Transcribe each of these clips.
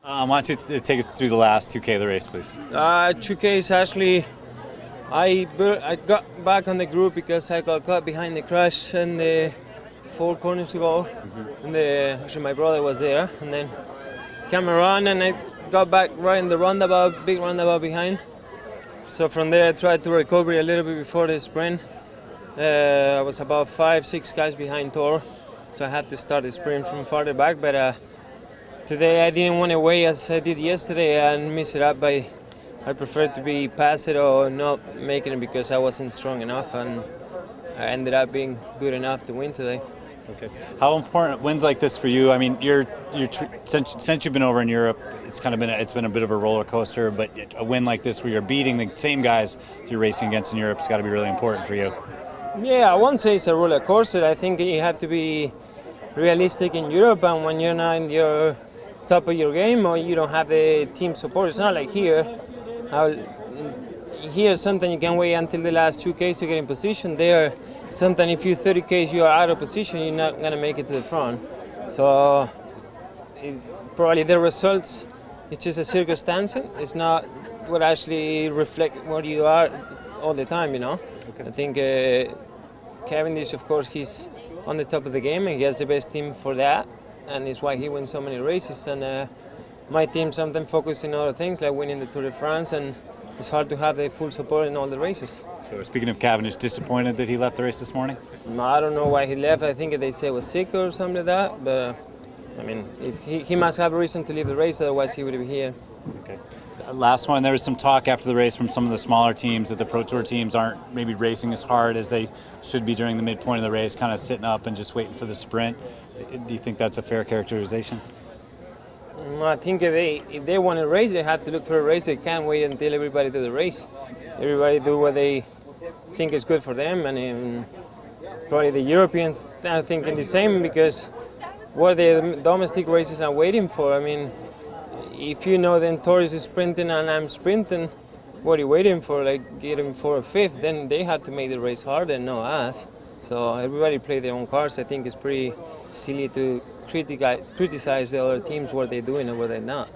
Why don't you take us through the last 2K of the race, please? 2K is actually, I got back on the group because I got caught behind the crash and the 4 corners ago. And actually my brother was there, and then came around and I got back right in the roundabout, big roundabout behind. So from there I tried to recover a little bit before the sprint. I was about 5-6 guys behind Thor, so I had to start the sprint from farther back, but today I didn't want to wait as I did yesterday and miss it up. I preferred to be past it or not making it because I wasn't strong enough, and I ended up being good enough to win today. Okay. How important wins like this for you? I mean, since you've been over in Europe, it's been a bit of a roller coaster. But a win like this, where you're beating the same guys you're racing against in Europe, has got to be really important for you. Yeah, I won't say it's a roller coaster. I think you have to be realistic in Europe, and when you're not in your top of your game or you don't have the team support, it's not like here. Here, sometimes you can wait until the last 2Ks to get in position. There, sometimes if you're 30Ks, you are out of position, you're not going to make it to the front. So probably the results, it's just a circumstance. It's not what actually reflect what you are all the time, you know. Okay. I think Cavendish, of course, he's on the top of the game and he has the best team for that, and it's why he wins so many races. And my team sometimes focuses on other things like winning the Tour de France, and it's hard to have the full support in all the races. Sure. Speaking of Cavendish, disappointed that he left the race this morning? I don't know why he left. I think they say he was sick or something like that, but I mean, he must have a reason to leave the race, otherwise he would be here. Okay. Last one, there was some talk after the race from some of the smaller teams that the Pro Tour teams aren't maybe racing as hard as they should be during the midpoint of the race, kind of sitting up and just waiting for the sprint. Do you think that's a fair characterization? I think if they want to race, they have to look for a race. They can't wait until everybody do the race. Everybody do what they think is good for them, and probably the Europeans are thinking the same, because what the domestic races are waiting for. I mean, if you know then Torres is sprinting and I'm sprinting, what are you waiting for? Like getting 4th or 5th? Then they have to make the race harder, and not us. So everybody play their own cards. I think it's pretty silly to criticize the other teams, what they're doing and what they're not.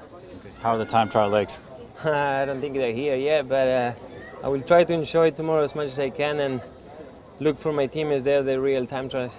How are the time trial legs? I don't think they're here yet, but I will try to enjoy tomorrow as much as I can and look for my team as they're the real time trials.